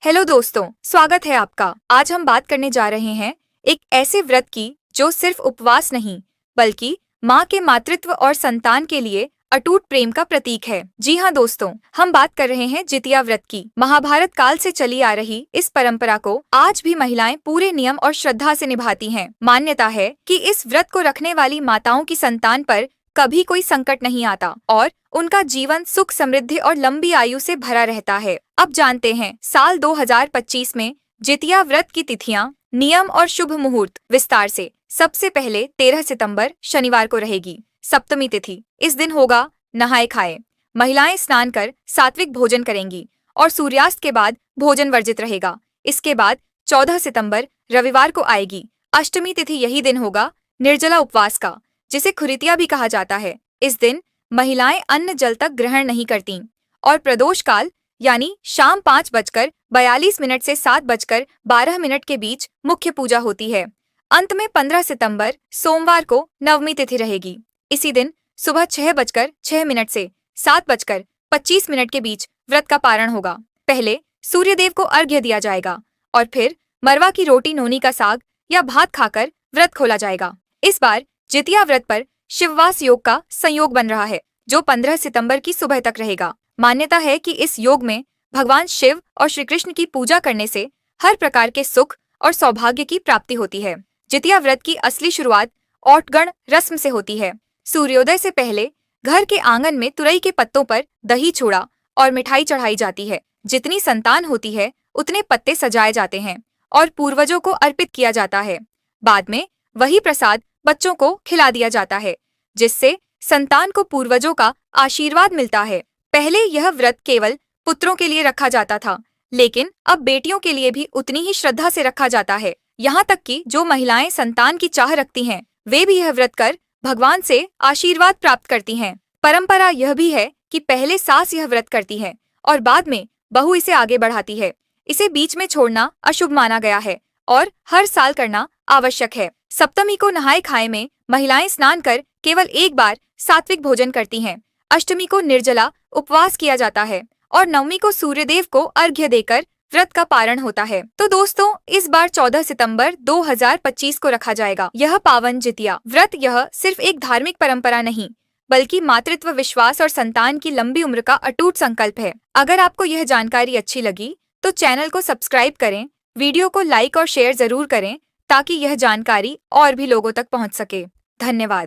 Hello दोस्तों, स्वागत है आपका। आज हम बात करने जा रहे हैं एक ऐसे व्रत की जो सिर्फ उपवास नहीं बल्कि माँ के मातृत्व और संतान के लिए अटूट प्रेम का प्रतीक है। जी हाँ दोस्तों, हम बात कर रहे हैं जितिया व्रत की। महाभारत काल से चली आ रही इस परंपरा को आज भी महिलाएं पूरे नियम और श्रद्धा से निभाती हैं। मान्यता है कि इस व्रत को रखने वाली माताओं की संतान पर कभी कोई संकट नहीं आता और उनका जीवन सुख समृद्धि और लंबी आयु से भरा रहता है। अब जानते हैं साल 2025 में जितिया व्रत की तिथियां, नियम और शुभ मुहूर्त विस्तार से। सबसे पहले 13 सितंबर शनिवार को रहेगी सप्तमी तिथि। इस दिन होगा नहाए खाए। महिलाएं स्नान कर सात्विक भोजन करेंगी और सूर्यास्त के बाद भोजन वर्जित रहेगा। इसके बाद 14 सितंबर रविवार को आएगी अष्टमी तिथि। यही दिन होगा निर्जला उपवास का, जिसे खुरितिया भी कहा जाता है। इस दिन महिलाएं अन्न जल तक ग्रहण नहीं करती और प्रदोष काल यानी शाम 5:42 से 7:12 के बीच मुख्य पूजा होती है। अंत में 15 सितंबर सोमवार को नवमी तिथि रहेगी। इसी दिन सुबह 6:06 से 7:25 के बीच व्रत का पारण होगा। पहले सूर्यदेव को अर्घ्य दिया जाएगा और फिर मरवा की रोटी, नोनी का साग या भात खाकर व्रत खोला जाएगा। इस बार जितिया व्रत पर शिववास योग का संयोग बन रहा है, जो 15 सितंबर की सुबह तक रहेगा। मान्यता है कि इस योग में भगवान शिव और श्री कृष्ण की पूजा करने से हर प्रकार के सुख और सौभाग्य की प्राप्ति होती है। जितिया व्रत की असली शुरुआत औटगण रस्म से होती है। सूर्योदय से पहले घर के आंगन में तुरई के पत्तों पर दही चूड़ा और मिठाई चढ़ाई जाती है। जितनी संतान होती है उतने पत्ते सजाए जाते हैं और पूर्वजों को अर्पित किया जाता है। बाद में वही प्रसाद बच्चों को खिला दिया जाता है, जिससे संतान को पूर्वजों का आशीर्वाद मिलता है। पहले यह व्रत केवल पुत्रों के लिए रखा जाता था, लेकिन अब बेटियों के लिए भी उतनी ही श्रद्धा से रखा जाता है। यहाँ तक कि जो महिलाएं संतान की चाह रखती हैं, वे भी यह व्रत कर भगवान से आशीर्वाद प्राप्त करती हैं। परंपरा यह भी है कि पहले सास यह व्रत करती है और बाद में बहू इसे आगे बढ़ाती है। इसे बीच में छोड़ना अशुभ माना गया है और हर साल करना आवश्यक है। सप्तमी को नहाए खाए में महिलाएं स्नान कर केवल एक बार सात्विक भोजन करती हैं। अष्टमी को निर्जला उपवास किया जाता है और नवमी को सूर्यदेव को अर्घ्य देकर व्रत का पारण होता है। तो दोस्तों, इस बार 14 सितंबर 2025 को रखा जाएगा यह पावन जितिया व्रत। यह सिर्फ एक धार्मिक परंपरा नहीं बल्कि मातृत्व, विश्वास और संतान की लंबी उम्र का अटूट संकल्प है। अगर आपको यह जानकारी अच्छी लगी तो चैनल को सब्सक्राइब करें, वीडियो को लाइक और शेयर जरूर करें ताकि यह जानकारी और भी लोगों तक पहुंच सके। धन्यवाद।